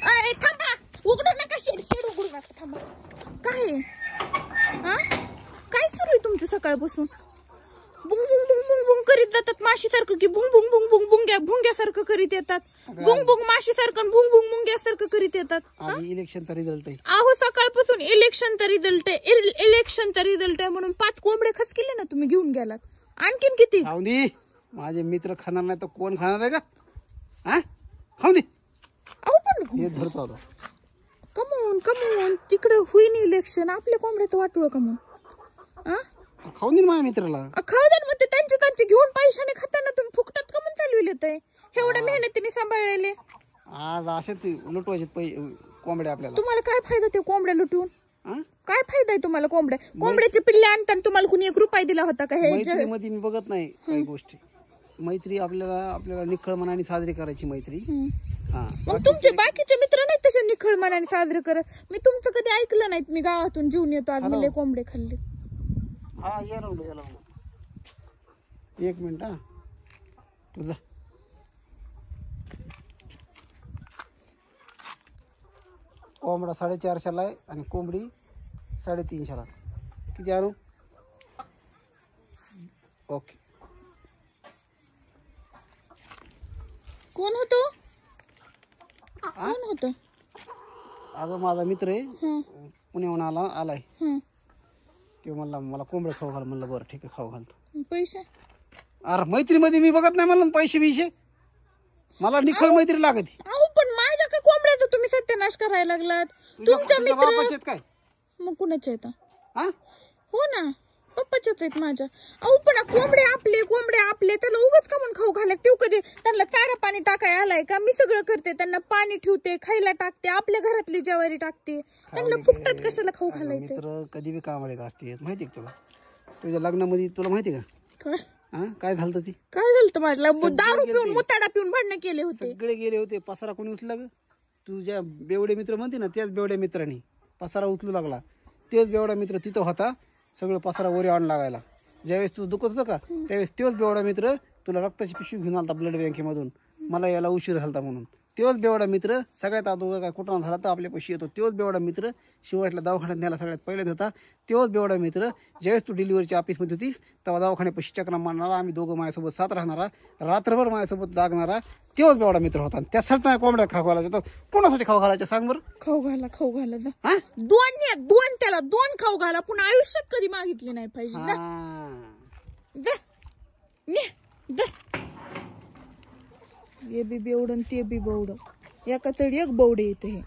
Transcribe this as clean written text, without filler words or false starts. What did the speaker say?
अरे थांबा, उघडू नका शेड, शेड उघडू नका, थांबा. काय हा काय सुरू आहे तुमचं सकाळपासून? बुंग बुंग बुंग बुंग बुंग करीत जातात माशीसारखं की बुंग बुंग बुंग बुंग बुंग्या भुंग्यासारखं करीत येतात. बुंग बुंग माशीसारखं बुंग बुंग मुंग्यासारखं करीत येतात. इलेक्शनचा रिझल्ट आहे. अहो सकाळपासून इलेक्शनचा रिझल्ट आहे, इलेक्शनचा रिझल्ट आहे म्हणून 5 कोंबडे खचकिले ना तुम्ही घेऊन गेलात. आणखीन किती? खाऊन दे. माझे मित्र खाणार नाही तर कोण खाणार आहे का? हा खाऊन दे. अहो पण हे धरतो आता. कमवून तिकडे होईन इलेक्शन, आपल्या कोंबड्याचं वाटूळ कमवून. खाऊन दे माझ्या मित्राला. खाऊ दे मग, ते त्यांचे घेऊन पैशाने खाताना तुम्ही फुकटात कमून चालविले ते एवढ्या मेहनतीने सांभाळलेले. आज असेच लुटवायचे कोंबड्या आपल्याला. तुम्हाला काय फायदा ते कोंबड्या लुटून? काय फायदा आहे तुम्हाला कोंबड्याचे पिल्ले आणताना तुम्हाला कुणी 1 रुपया दिला होता का? हे मैत्रीमध्ये मी बघत नाही काही गोष्टी. मैत्री आपल्याला निखळ मनाने साजरी करायची मैत्री. मग तुमचे बाकीचे मित्र नाहीत तसे निखळ मनाने साजरे करत? मी तुमचं कधी ऐकलं नाहीत. मी गावातून जीवन येतो, आज मी कोंबडे खाल्ले. हा ये ना 1 मिनिट. हा तुझा कोंबडा 450ला आहे आणि कोंबडी 350ला. किती आणू? ओके. कोण होतो? कोण होतं? अगं माझा मित्र आहे, पुण्याहून आलाय. ते म्हणला मला कोंबड्या खाऊ घाल. म्हणलं बरं ठीक आहे खाऊ घालतो. पैसे? अरे मैत्रीमध्ये मी बघत नाही म्हणलं पैसे बिशे. मला निखळ मैत्री लागत. अहो पण माझ्या का कोंबड्याचा तुम्ही सत्यानाश करायला लागलात? तुमचा मित्र काय मग कुणाचे आहेत? हा हो ना, पप्पाच्याच आहेत माझ्या. अहो पण कोंबडे आपले त्याला उगाच का म्हणून खाऊ घालाय? ते कधी त्यांना चारा पाणी टाकाय आलाय का? मी सगळं करते, त्यांना पाणी ठेवते, खायला टाकते, आपल्या घरातली ज्वारी टाकते. त्यांना फुकटात कशाला खाऊ घालायचं? मित्र कधी बी कामाला येत असते. माहिती का तुला? तुझ्या लग्नामध्ये तुला माहिती का काय झालं? ती काय झालं माझ्याला? दारू पिऊन मुताडा पिऊन भांडणं केले होते. सगळे गेले होते. पसारा कोणी उचलला ग? तुझ्या बेवडे मित्र म्हणते ना, त्याच बेवड्या मित्रांनी पसारा उचलू लागला. तेच बेवडा मित्र तिथं होता, सगळं पसारा वरी आणून लागायला. ज्यावेळेस तू दुखत होतं का त्यावेळेस तोच बेवडा मित्र तुला रक्ताची पिशवी घेऊन आलता ब्लड बँकेमधून. मला याला उशीर झाला म्हणून. तोच बेवडा मित्र सगळ्यात अगोदर काय कुठं झाला तर आपल्या पैसे येतो. तोच बेवडा मित्र शिवायला दवाखान्यात न्यायला सगळ्यात पहिलेच होता. तोच बेवडा मित्र ज्यावेळेस तू डिलिव्हरीच्या ऑफिसमध्ये होतीस तेव्हा दवाखान्यापाशी चक्रा मारणारा, आम्ही दोघं माझ्यासोबत साथ राहणारा, रात्रभर माझ्यासोबत जागणारा तोच बेवडा मित्र होता. त्यासाठी नाही कोंबड्या खाऊ घालायचा. तर कोणासाठी खाऊ घालायचं सांग बरं? खाऊ घाला दोन त्याला 2 खाऊ घाला. पुन्हा आयुष्यात कधी मागितली नाही पाहिजे. हे बी बेवडं ते बी बेवडं, एका चढ एक बवडे येते. हे